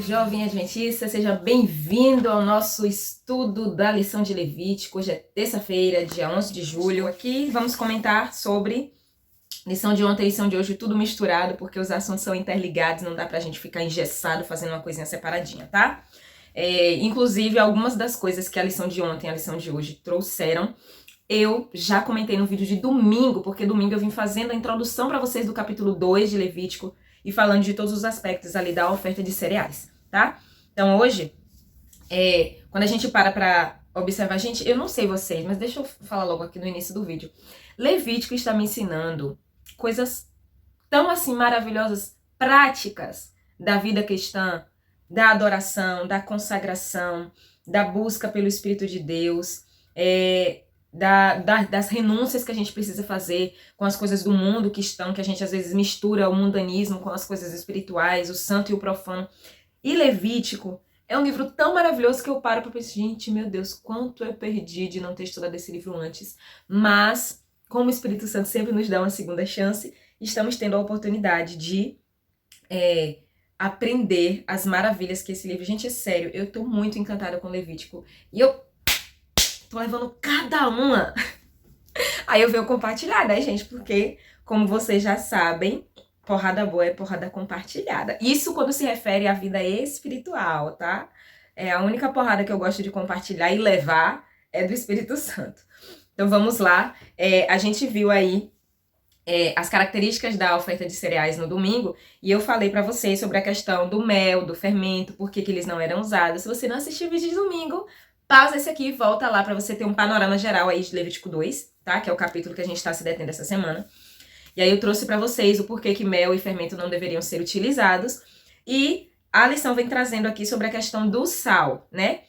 jovem adventista, seja bem-vindo ao nosso estudo da lição de Levítico. Hoje é terça-feira, dia 11 de julho. Aqui vamos comentar sobre lição de ontem e lição de hoje, tudo misturado, porque os assuntos são interligados, não dá pra gente ficar engessado fazendo uma coisinha separadinha, tá? Inclusive, algumas das coisas que a lição de ontem e a lição de hoje trouxeram, eu já comentei no vídeo de domingo, porque domingo eu vim fazendo a introdução para vocês do capítulo 2 de Levítico, e falando de todos os aspectos ali da oferta de cereais, tá? Então hoje, quando a gente para observar, gente, eu não sei vocês, mas deixa eu falar logo aqui no início do vídeo. Levítico está me ensinando coisas tão assim maravilhosas, práticas da vida cristã, da adoração, da consagração, da busca pelo Espírito de Deus, das renúncias que a gente precisa fazer com as coisas do mundo que a gente às vezes mistura o mundanismo com as coisas espirituais, o santo e o profano. E Levítico é um livro tão maravilhoso que eu paro para pensar, gente, meu Deus, quanto eu perdi de não ter estudado esse livro antes. Mas, como o Espírito Santo sempre nos dá uma segunda chance, estamos tendo a oportunidade de aprender as maravilhas que esse livro... Gente, é sério, eu tô muito encantada com Levítico. E eu tô levando cada uma. Aí eu venho compartilhar, né, gente? Porque, como vocês já sabem, porrada boa é porrada compartilhada. Isso quando se refere à vida espiritual, tá? A única porrada que eu gosto de compartilhar e levar é do Espírito Santo. Então vamos lá. A gente viu aí as características da oferta de cereais no domingo, e eu falei pra vocês sobre a questão do mel, do fermento, por que eles não eram usados. Se você não assistiu o vídeo de domingo, pausa esse aqui e volta lá para você ter um panorama geral aí de Levítico 2, tá? Que é o capítulo que a gente está se detendo essa semana. E aí eu trouxe para vocês o porquê que mel e fermento não deveriam ser utilizados. E a lição vem trazendo aqui sobre a questão do sal, né?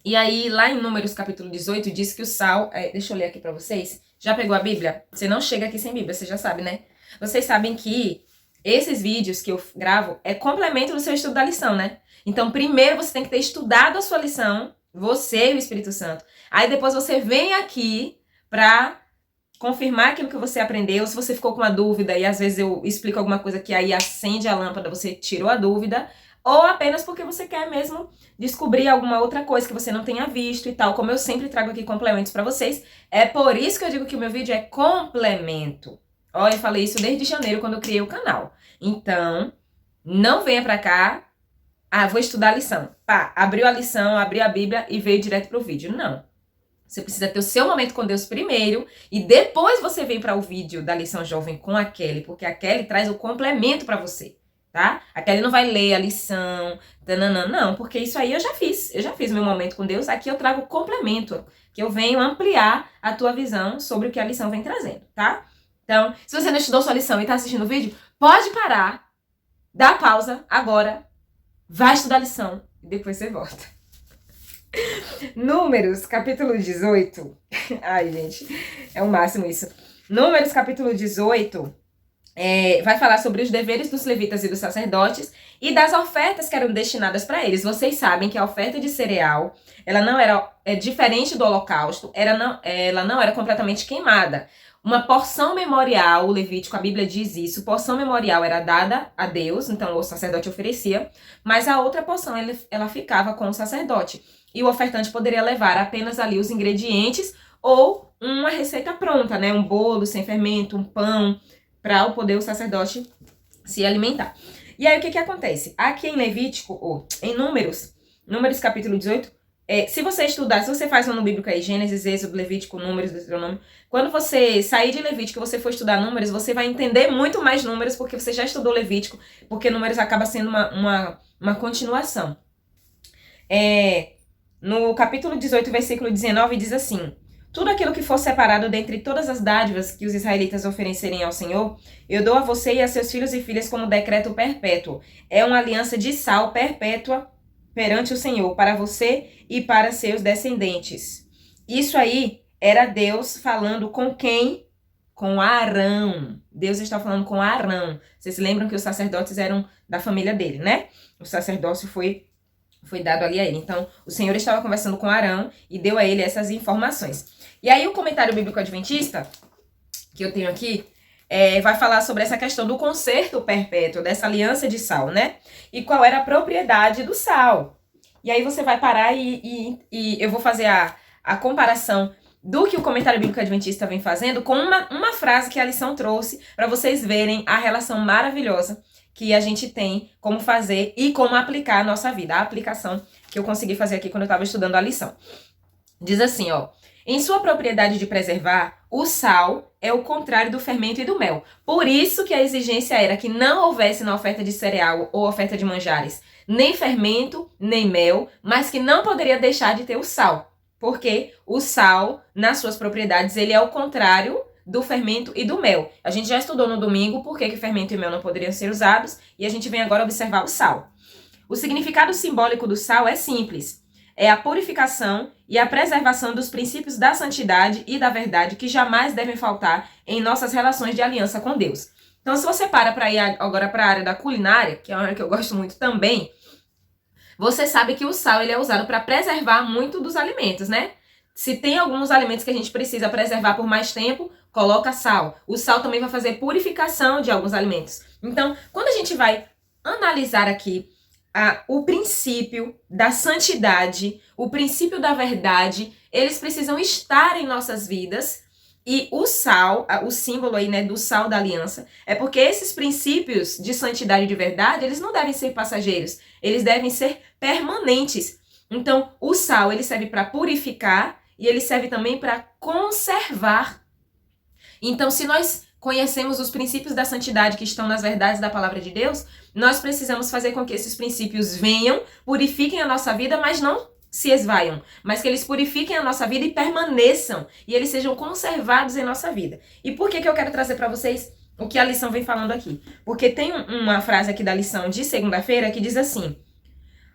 E aí, lá em Números capítulo 18, diz que o sal... deixa eu ler aqui para vocês. Já pegou a Bíblia? Você não chega aqui sem Bíblia, você já sabe, né? Vocês sabem que esses vídeos que eu gravo é complemento do seu estudo da lição, né? Então, primeiro você tem que ter estudado a sua lição, você e o Espírito Santo. Aí depois você vem aqui pra confirmar aquilo que você aprendeu. Se você ficou com uma dúvida e às vezes eu explico alguma coisa que aí acende a lâmpada, você tirou a dúvida. Ou apenas porque você quer mesmo descobrir alguma outra coisa que você não tenha visto e tal. Como eu sempre trago aqui complementos pra vocês. É por isso que eu digo que o meu vídeo é complemento. Olha, eu falei isso desde janeiro quando eu criei o canal. Então, não venha pra cá... vou estudar a lição. Pá, abriu a lição, abriu a Bíblia e veio direto pro vídeo. Não. Você precisa ter o seu momento com Deus primeiro e depois você vem para o vídeo da lição jovem com a Kelly, porque a Kelly traz o complemento para você, tá? A Kelly não vai ler a lição, tananã, não, porque isso aí eu já fiz. Eu já fiz meu momento com Deus. Aqui eu trago o complemento, que eu venho ampliar a tua visão sobre o que a lição vem trazendo, tá? Então, se você não estudou sua lição e tá assistindo o vídeo, pode parar, dá pausa agora, vai estudar a lição e depois você volta. Números, capítulo 18. Ai, gente, é o máximo isso. Números, capítulo 18, vai falar sobre os deveres dos levitas e dos sacerdotes e das ofertas que eram destinadas para eles. Vocês sabem que a oferta de cereal, ela não era diferente do holocausto, ela não era completamente queimada. Uma porção memorial, o Levítico, a Bíblia diz isso, porção memorial era dada a Deus, então o sacerdote oferecia, mas a outra porção ela ficava com o sacerdote. E o ofertante poderia levar apenas ali os ingredientes ou uma receita pronta, né? Um bolo sem fermento, um pão, para o sacerdote se alimentar. E aí o que acontece? Aqui em Levítico, ou em Números capítulo 18, se você estudar, se você faz um ano bíblico aí, Gênesis, Êxodo, Levítico, Números, Deuteronômio, quando você sair de Levítico e você for estudar Números, você vai entender muito mais Números, porque você já estudou Levítico, porque Números acaba sendo uma continuação. No capítulo 18, versículo 19, diz assim: tudo aquilo que for separado dentre todas as dádivas que os israelitas oferecerem ao Senhor, eu dou a você e a seus filhos e filhas como decreto perpétuo. É uma aliança de sal perpétua perante o Senhor, para você e para seus descendentes. Isso aí era Deus falando com quem? Com Arão. Deus está falando com Arão. Vocês se lembram que os sacerdotes eram da família dele, né? O sacerdócio foi dado ali a ele. Então, o Senhor estava conversando com Arão e deu a ele essas informações. E aí, o comentário bíblico adventista, que eu tenho aqui, vai falar sobre essa questão do conserto perpétuo, dessa aliança de sal, né? E qual era a propriedade do sal. E aí você vai parar e eu vou fazer a comparação do que o Comentário Bíblico Adventista vem fazendo com uma frase que a lição trouxe para vocês verem a relação maravilhosa que a gente tem, como fazer e como aplicar a nossa vida. A aplicação que eu consegui fazer aqui quando eu estava estudando a lição. Diz assim, ó. Em sua propriedade de preservar, o sal é o contrário do fermento e do mel. Por isso que a exigência era que não houvesse na oferta de cereal ou oferta de manjares nem fermento, nem mel, mas que não poderia deixar de ter o sal. Porque o sal, nas suas propriedades, ele é o contrário do fermento e do mel. A gente já estudou no domingo por que fermento e mel não poderiam ser usados, e a gente vem agora observar o sal. O significado simbólico do sal é simples. É a purificação e a preservação dos princípios da santidade e da verdade que jamais devem faltar em nossas relações de aliança com Deus. Então, se você para ir agora para a área da culinária, que é uma área que eu gosto muito também, você sabe que o sal ele é usado para preservar muito dos alimentos, né? Se tem alguns alimentos que a gente precisa preservar por mais tempo, coloca sal. O sal também vai fazer purificação de alguns alimentos. Então, quando a gente vai analisar aqui o princípio da santidade, o princípio da verdade, eles precisam estar em nossas vidas. E o sal, o símbolo aí, né, do sal da aliança, é porque esses princípios de santidade e de verdade, eles não devem ser passageiros, eles devem ser permanentes. Então, o sal, ele serve para purificar e ele serve também para conservar. Então, se nós conhecemos os princípios da santidade que estão nas verdades da palavra de Deus, nós precisamos fazer com que esses princípios venham, purifiquem a nossa vida, mas não se esvaiam, mas que eles purifiquem a nossa vida e permaneçam, e eles sejam conservados em nossa vida. E por que eu quero trazer para vocês o que a lição vem falando aqui? Porque tem uma frase aqui da lição de segunda-feira que diz assim: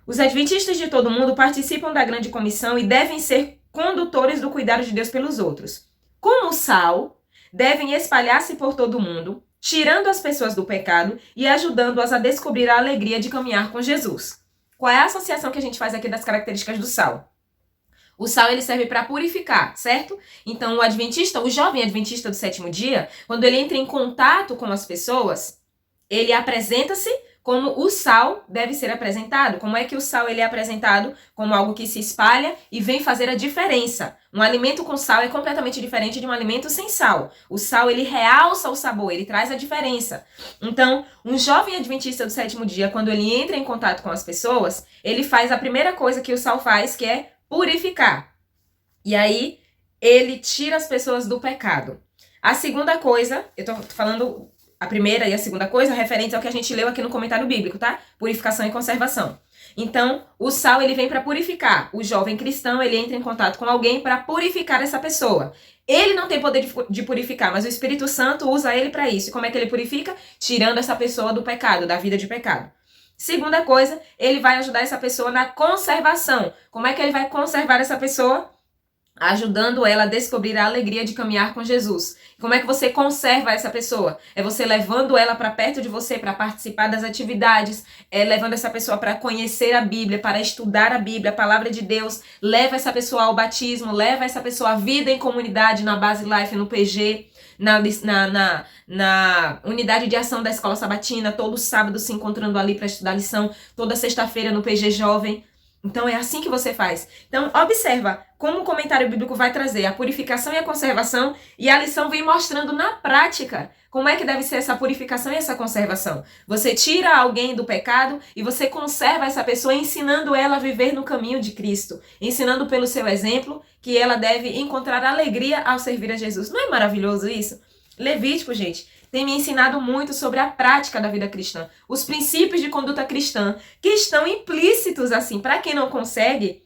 os adventistas de todo mundo participam da grande comissão e devem ser condutores do cuidado de Deus pelos outros. Como o sal, devem espalhar-se por todo o mundo, tirando as pessoas do pecado e ajudando-as a descobrir a alegria de caminhar com Jesus. Qual é a associação que a gente faz aqui das características do sal? O sal ele serve para purificar, certo? Então o jovem adventista do sétimo dia, quando ele entra em contato com as pessoas, ele apresenta-se como o sal deve ser apresentado. Como é que o sal ele é apresentado? Como algo que se espalha e vem fazer a diferença. Um alimento com sal é completamente diferente de um alimento sem sal. O sal ele realça o sabor, ele traz a diferença. Então, um jovem adventista do sétimo dia, quando ele entra em contato com as pessoas, ele faz a primeira coisa que o sal faz, que é purificar. E aí, ele tira as pessoas do pecado. A segunda coisa, eu tô falando a primeira e a segunda coisa referentes ao que a gente leu aqui no comentário bíblico, tá? Purificação e conservação. Então, o sal ele vem para purificar. O jovem cristão, ele entra em contato com alguém para purificar essa pessoa. Ele não tem poder de purificar, mas o Espírito Santo usa ele para isso. E como é que ele purifica? Tirando essa pessoa do pecado, da vida de pecado. Segunda coisa, ele vai ajudar essa pessoa na conservação. Como é que ele vai conservar essa pessoa? Ajudando ela a descobrir a alegria de caminhar com Jesus. Como é que você conserva essa pessoa? É você levando ela para perto de você, para participar das atividades, levando essa pessoa para conhecer a Bíblia, para estudar a Bíblia, a palavra de Deus, leva essa pessoa ao batismo, leva essa pessoa à vida em comunidade, na Base Life, no PG, na unidade de ação da Escola Sabatina, todo sábado se encontrando ali para estudar a lição, toda sexta-feira no PG Jovem. Então, é assim que você faz. Então, observa como o comentário bíblico vai trazer a purificação e a conservação, e a lição vem mostrando na prática como é que deve ser essa purificação e essa conservação. Você tira alguém do pecado e você conserva essa pessoa ensinando ela a viver no caminho de Cristo, ensinando pelo seu exemplo que ela deve encontrar alegria ao servir a Jesus. Não é maravilhoso isso? Levítico, gente, tem me ensinado muito sobre a prática da vida cristã, os princípios de conduta cristã, que estão implícitos assim, para quem não consegue,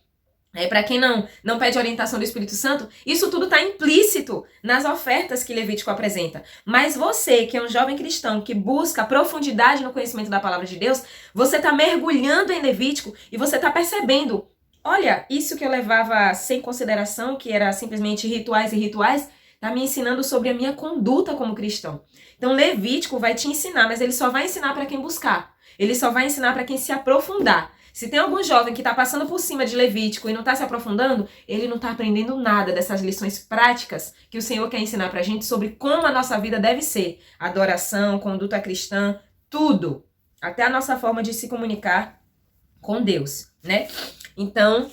para quem não pede orientação do Espírito Santo, isso tudo está implícito nas ofertas que Levítico apresenta. Mas você, que é um jovem cristão, que busca profundidade no conhecimento da palavra de Deus, você está mergulhando em Levítico e você está percebendo, olha, isso que eu levava sem consideração, que era simplesmente rituais e rituais, está me ensinando sobre a minha conduta como cristão. Então, Levítico vai te ensinar, mas ele só vai ensinar para quem buscar. Ele só vai ensinar para quem se aprofundar. Se tem algum jovem que está passando por cima de Levítico e não está se aprofundando, ele não está aprendendo nada dessas lições práticas que o Senhor quer ensinar pra gente sobre como a nossa vida deve ser. Adoração, conduta cristã, tudo. Até a nossa forma de se comunicar com Deus, né? Então,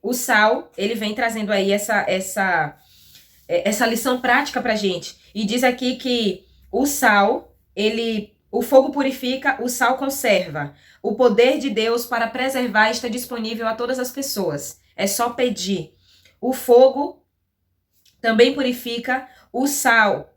o Sal, ele vem trazendo aí essa lição prática pra gente. E diz aqui que o sal, o fogo purifica, o sal conserva. O poder de Deus para preservar está disponível a todas as pessoas. É só pedir. O fogo também purifica, o sal.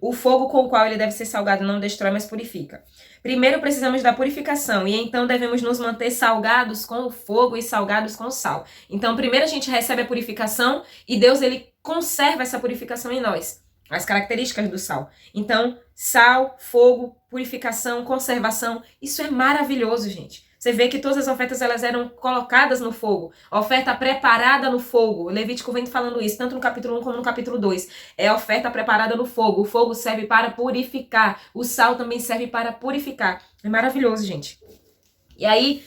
O fogo com o qual ele deve ser salgado não destrói, mas purifica. Primeiro precisamos da purificação e então devemos nos manter salgados com o fogo e salgados com o sal. Então primeiro a gente recebe a purificação e Deus ele conserva essa purificação em nós. As características do sal. Então sal, fogo, purificação, conservação, isso é maravilhoso, gente. Você vê que todas as ofertas elas eram colocadas no fogo. Oferta preparada no fogo. O Levítico vem falando isso, tanto no capítulo 1 como no capítulo 2. É a oferta preparada no fogo. O fogo serve para purificar. O sal também serve para purificar. É maravilhoso, gente. E aí,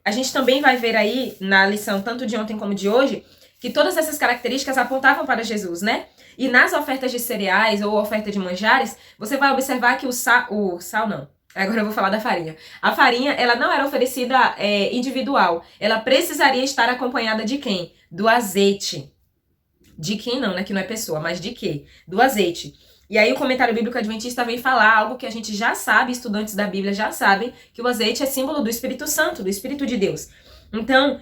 a gente também vai ver aí, na lição tanto de ontem como de hoje, que todas essas características apontavam para Jesus, né? E nas ofertas de cereais ou oferta de manjares, você vai observar que o sal não. Agora eu vou falar da farinha. A farinha, ela não era oferecida individual. Ela precisaria estar acompanhada de quem? Do azeite. De quem não, né? Que não é pessoa, mas de quê? Do azeite. E aí o comentário bíblico adventista vem falar algo que a gente já sabe, estudantes da Bíblia já sabem, que o azeite é símbolo do Espírito Santo, do Espírito de Deus. Então,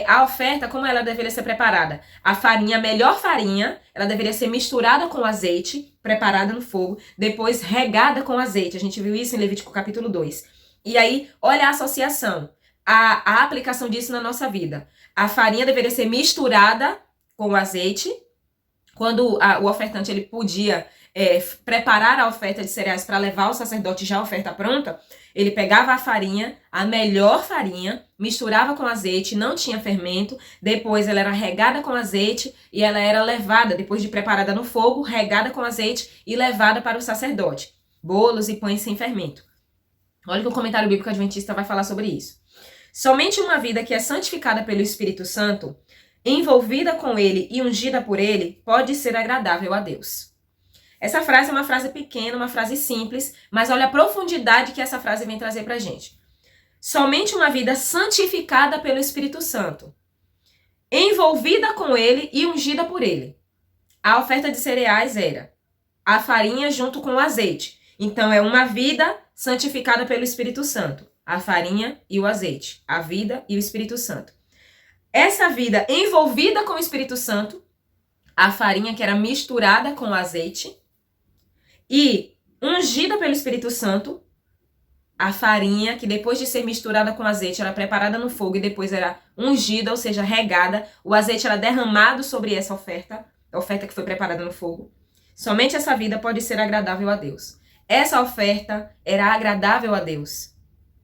a oferta, como ela deveria ser preparada? A farinha, a melhor farinha, ela deveria ser misturada com azeite, preparada no fogo, depois regada com azeite. A gente viu isso em Levítico capítulo 2. E aí, olha a associação, a aplicação disso na nossa vida. A farinha deveria ser misturada com o azeite. Quando o ofertante ele podia preparar a oferta de cereais para levar ao sacerdote já a oferta pronta, ele pegava a farinha, a melhor farinha, misturava com azeite, não tinha fermento, depois ela era regada com azeite e ela era levada, depois de preparada no fogo, regada com azeite e levada para o sacerdote. Bolos e pães sem fermento. Olha que o comentário bíblico adventista vai falar sobre isso. Somente uma vida que é santificada pelo Espírito Santo, envolvida com ele e ungida por ele, pode ser agradável a Deus. Essa frase é uma frase pequena, uma frase simples, mas olha a profundidade que essa frase vem trazer pra gente. Somente uma vida santificada pelo Espírito Santo, envolvida com ele e ungida por ele. A oferta de cereais era a farinha junto com o azeite. Então é uma vida santificada pelo Espírito Santo. A farinha e o azeite. A vida e o Espírito Santo. Essa vida envolvida com o Espírito Santo, a farinha que era misturada com o azeite, e ungida pelo Espírito Santo, a farinha que depois de ser misturada com azeite era preparada no fogo e depois era ungida, ou seja, regada. O azeite era derramado sobre essa oferta, a oferta que foi preparada no fogo. Somente essa vida pode ser agradável a Deus. Essa oferta era agradável a Deus.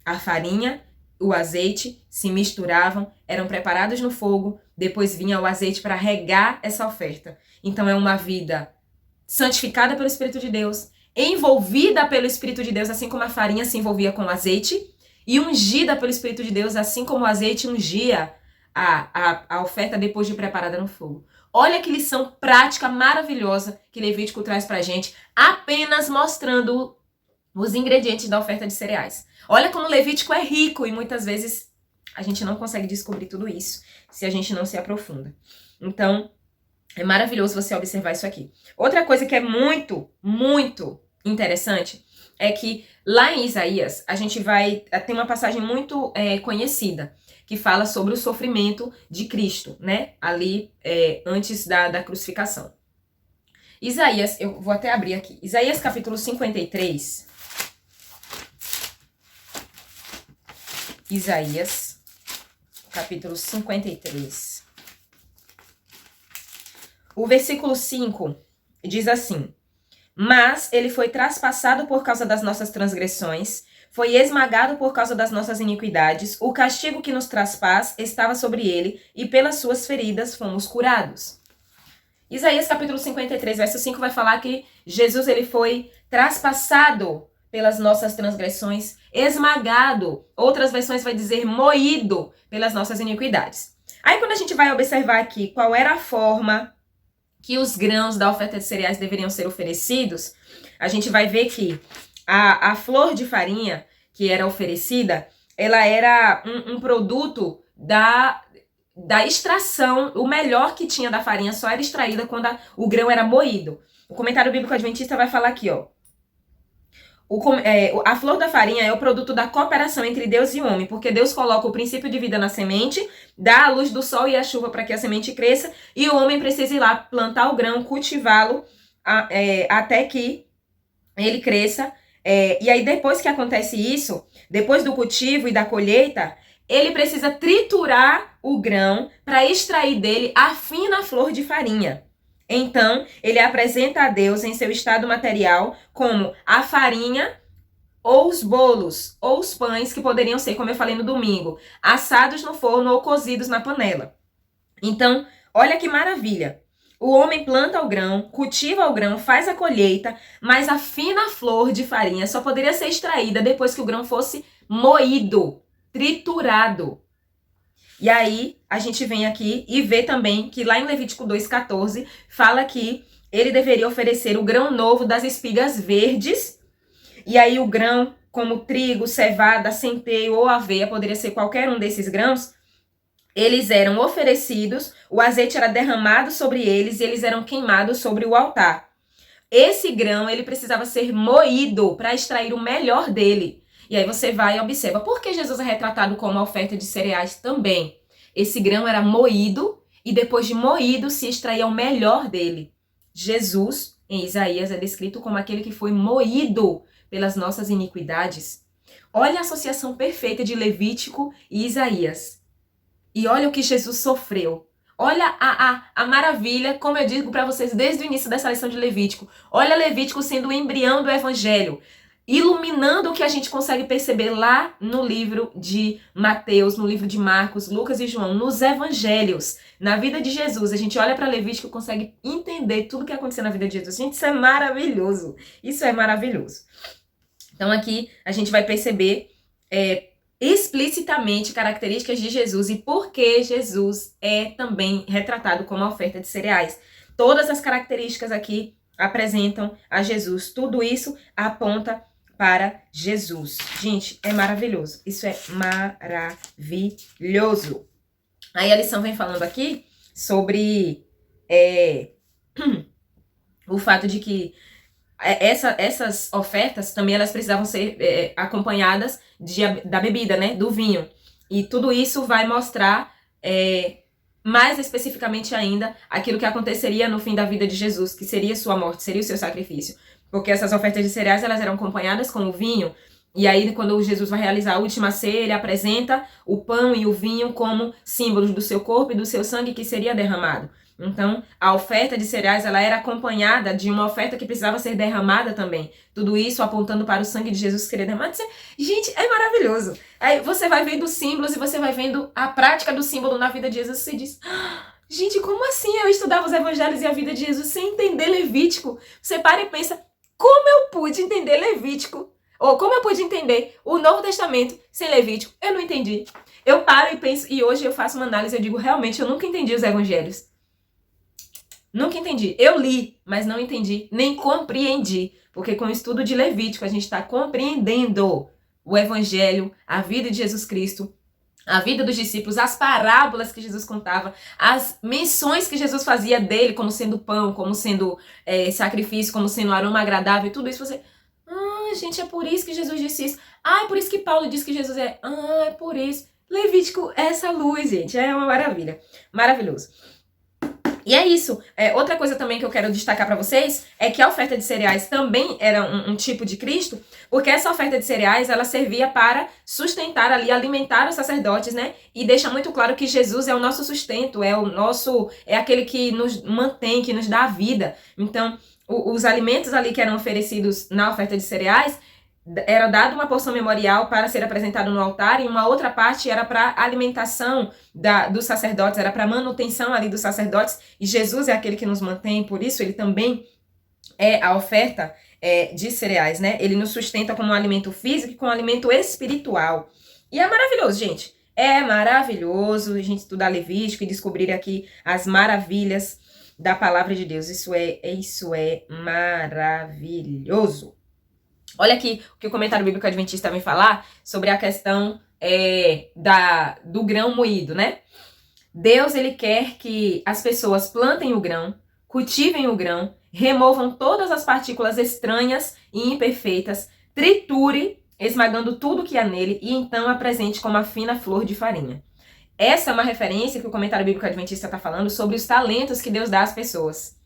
A farinha, o azeite se misturavam, eram preparados no fogo, depois vinha o azeite para regar essa oferta. Então é uma vida santificada pelo Espírito de Deus, envolvida pelo Espírito de Deus, assim como a farinha se envolvia com o azeite, e ungida pelo Espírito de Deus, assim como o azeite ungia a oferta depois de preparada no fogo. Olha que lição prática maravilhosa que Levítico traz pra gente, apenas mostrando os ingredientes da oferta de cereais. Olha como Levítico é rico e muitas vezes a gente não consegue descobrir tudo isso se a gente não se aprofunda. Então, é maravilhoso você observar isso aqui. Outra coisa que é muito, muito interessante é que lá em Isaías, a gente vai ter uma passagem muito conhecida, que fala sobre o sofrimento de Cristo, né? Ali, antes da crucificação. Isaías, eu vou até abrir aqui. Isaías capítulo 53. Isaías, capítulo 53. O versículo 5 diz assim: Mas ele foi traspassado por causa das nossas transgressões, foi esmagado por causa das nossas iniquidades, o castigo que nos traspaz estava sobre ele, e pelas suas feridas fomos curados. Isaías capítulo 53, verso 5 vai falar que Jesus ele foi traspassado pelas nossas transgressões, esmagado. Outras versões vai dizer moído pelas nossas iniquidades. Aí quando a gente vai observar aqui qual era a forma que os grãos da oferta de cereais deveriam ser oferecidos, a gente vai ver que a flor de farinha que era oferecida, ela era um produto da extração, o melhor que tinha da farinha só era extraída quando o grão era moído. O comentário bíblico adventista vai falar aqui, ó. A flor da farinha é o produto da cooperação entre Deus e o homem, porque Deus coloca o princípio de vida na semente, dá a luz do sol e a chuva para que a semente cresça, e o homem precisa ir lá plantar o grão, cultivá-lo até que ele cresça. E aí depois que acontece isso, depois do cultivo e da colheita, ele precisa triturar o grão para extrair dele a fina flor de farinha. Então, ele apresenta a Deus em seu estado material como a farinha ou os bolos ou os pães que poderiam ser, como eu falei no domingo, assados no forno ou cozidos na panela. Então, olha que maravilha. O homem planta o grão, cultiva o grão, faz a colheita, mas a fina flor de farinha só poderia ser extraída depois que o grão fosse moído, triturado. E aí, a gente vem aqui e vê também que lá em Levítico 2,14, fala que ele deveria oferecer o grão novo das espigas verdes. E aí, o grão, como trigo, cevada, centeio ou aveia, poderia ser qualquer um desses grãos, eles eram oferecidos, o azeite era derramado sobre eles e eles eram queimados sobre o altar. Esse grão, ele precisava ser moído para extrair o melhor dele. E aí você vai e observa, por que Jesus é retratado como a oferta de cereais também? Esse grão era moído e depois de moído se extraía o melhor dele. Jesus, em Isaías, é descrito como aquele que foi moído pelas nossas iniquidades. Olha a associação perfeita de Levítico e Isaías. E olha o que Jesus sofreu. Olha a maravilha, como eu digo para vocês desde o início dessa lição de Levítico. Olha Levítico sendo o embrião do Evangelho, iluminando o que a gente consegue perceber lá no livro de Mateus, no livro de Marcos, Lucas e João, nos evangelhos, na vida de Jesus. A gente olha para Levítico e consegue entender tudo o que aconteceu na vida de Jesus. Gente, isso é maravilhoso. Isso é maravilhoso. Então aqui a gente vai perceber explicitamente características de Jesus e por que Jesus é também retratado como a oferta de cereais. Todas as características aqui apresentam a Jesus. Tudo isso aponta para Jesus. Gente, é maravilhoso. Isso é maravilhoso. Aí a lição vem falando aqui sobre o fato de que essas ofertas também elas precisavam ser acompanhadas da bebida, né? Do vinho. E tudo isso vai mostrar mais especificamente ainda aquilo que aconteceria no fim da vida de Jesus, que seria sua morte, seria o seu sacrifício. Porque essas ofertas de cereais, elas eram acompanhadas com o vinho. E aí, quando Jesus vai realizar a última ceia, ele apresenta o pão e o vinho como símbolos do seu corpo e do seu sangue que seria derramado. Então, a oferta de cereais, ela era acompanhada de uma oferta que precisava ser derramada também. Tudo isso apontando para o sangue de Jesus que seria derramado. Gente, é maravilhoso. Aí você vai vendo os símbolos e você vai vendo a prática do símbolo na vida de Jesus. Você diz, gente, como assim eu estudava os evangelhos e a vida de Jesus sem entender Levítico? Você para e pensa, como eu pude entender Levítico? Ou como eu pude entender o Novo Testamento sem Levítico? Eu não entendi. Eu paro e penso, e hoje eu faço uma análise, eu digo, realmente, eu nunca entendi os evangelhos. Nunca entendi. Eu li, mas não entendi, nem compreendi. Porque com o estudo de Levítico, a gente está compreendendo o evangelho, a vida de Jesus Cristo, a vida dos discípulos, as parábolas que Jesus contava, as menções que Jesus fazia dele, como sendo pão, como sendo sacrifício, como sendo aroma agradável, tudo isso você... gente, é por isso que Jesus disse isso. É por isso que Paulo disse que Jesus é... é por isso. Levítico é essa luz, gente. É uma maravilha. Maravilhoso. E é isso. Outra coisa também que eu quero destacar para vocês é que a oferta de cereais também era um tipo de Cristo, porque essa oferta de cereais, ela servia para sustentar ali, alimentar os sacerdotes, né? E deixa muito claro que Jesus é o nosso sustento, é aquele que nos mantém, que nos dá a vida. Então, os alimentos ali que eram oferecidos na oferta de cereais, era dada uma porção memorial para ser apresentado no altar e uma outra parte era para alimentação dos sacerdotes, era para manutenção ali dos sacerdotes, e Jesus é aquele que nos mantém, por isso ele também é a oferta de cereais, né? Ele nos sustenta como um alimento físico e como um alimento espiritual. E é maravilhoso, gente. É maravilhoso a gente estudar Levítico e descobrir aqui as maravilhas da palavra de Deus. Isso é maravilhoso. Olha aqui o que o comentário bíblico adventista vem falar sobre a questão do grão moído, né? Deus, ele quer que as pessoas plantem o grão, cultivem o grão, removam todas as partículas estranhas e imperfeitas, triture, esmagando tudo que há nele, e então apresente como a fina flor de farinha. Essa é uma referência que o comentário bíblico adventista está falando sobre os talentos que Deus dá às pessoas.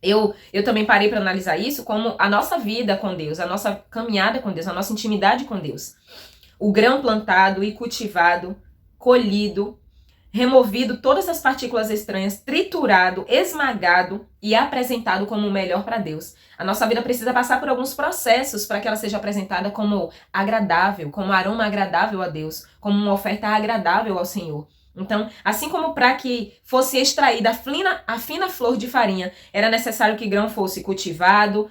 Eu também parei para analisar isso como a nossa vida com Deus, a nossa caminhada com Deus, a nossa intimidade com Deus. O grão plantado e cultivado, colhido, removido todas as partículas estranhas, triturado, esmagado e apresentado como o melhor para Deus. A nossa vida precisa passar por alguns processos para que ela seja apresentada como agradável, como aroma agradável a Deus, como uma oferta agradável ao Senhor. Então, assim como para que fosse extraída a fina flor de farinha, era necessário que grão fosse cultivado,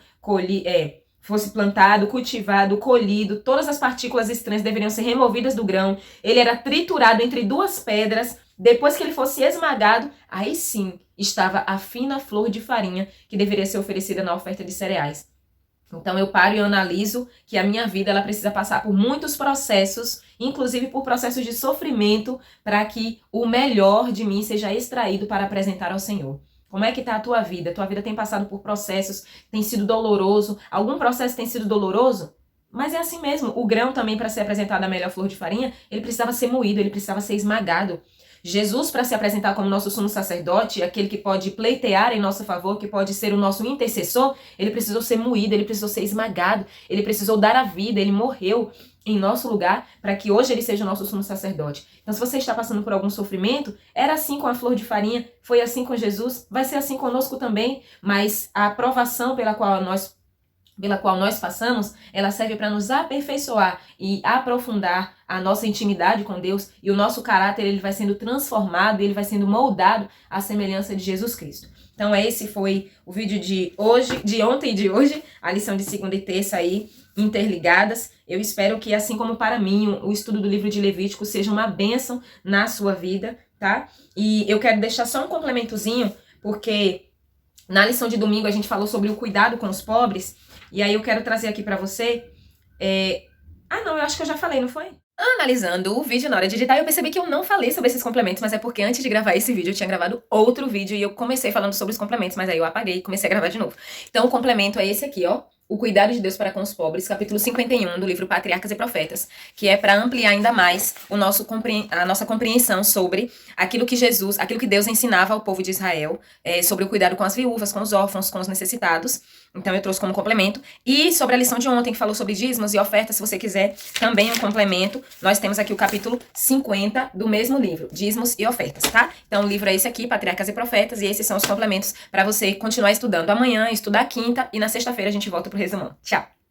fosse plantado, cultivado, colhido, todas as partículas estranhas deveriam ser removidas do grão, ele era triturado entre duas pedras, depois que ele fosse esmagado, aí sim estava a fina flor de farinha que deveria ser oferecida na oferta de cereais. Então eu paro e eu analiso que a minha vida ela precisa passar por muitos processos, inclusive por processos de sofrimento, para que o melhor de mim seja extraído para apresentar ao Senhor. Como é que está a tua vida? Tua vida tem passado por processos, tem sido doloroso. Algum processo tem sido doloroso? Mas é assim mesmo. O grão também, para ser apresentado a melhor flor de farinha, ele precisava ser moído, ele precisava ser esmagado. Jesus, para se apresentar como nosso sumo sacerdote, aquele que pode pleitear em nosso favor, que pode ser o nosso intercessor, ele precisou ser moído, ele precisou ser esmagado, ele precisou dar a vida, ele morreu em nosso lugar para que hoje ele seja o nosso sumo sacerdote. Então, se você está passando por algum sofrimento, era assim com a flor de farinha, foi assim com Jesus, vai ser assim conosco também, mas a aprovação pela qual nós passamos, ela serve para nos aperfeiçoar e aprofundar a nossa intimidade com Deus, e o nosso caráter ele vai sendo transformado, ele vai sendo moldado à semelhança de Jesus Cristo. Então esse foi o vídeo de ontem e de hoje, a lição de segunda e terça aí, interligadas. Eu espero que, assim como para mim, o estudo do livro de Levítico seja uma bênção na sua vida, tá? E eu quero deixar só um complementozinho, porque na lição de domingo a gente falou sobre o cuidado com os pobres, e aí eu quero trazer aqui pra você... eu acho que eu já falei, não foi? Analisando o vídeo na hora de editar, eu percebi que eu não falei sobre esses complementos, mas é porque antes de gravar esse vídeo eu tinha gravado outro vídeo e eu comecei falando sobre os complementos, mas aí eu apaguei e comecei a gravar de novo. Então o complemento é esse aqui, ó. O cuidado de Deus para com os pobres, capítulo 51 do livro Patriarcas e Profetas, que é para ampliar ainda mais a nossa compreensão sobre aquilo que Deus ensinava ao povo de Israel, sobre o cuidado com as viúvas, com os órfãos, com os necessitados. Então eu trouxe como complemento. E sobre a lição de ontem, que falou sobre dízimos e ofertas, se você quiser também um complemento, nós temos aqui o capítulo 50 do mesmo livro, dízimos e ofertas, tá? Então o livro é esse aqui, Patriarcas e Profetas, e esses são os complementos para você continuar estudando amanhã, estudar quinta, e na sexta-feira a gente volta pro resumão. Tchau!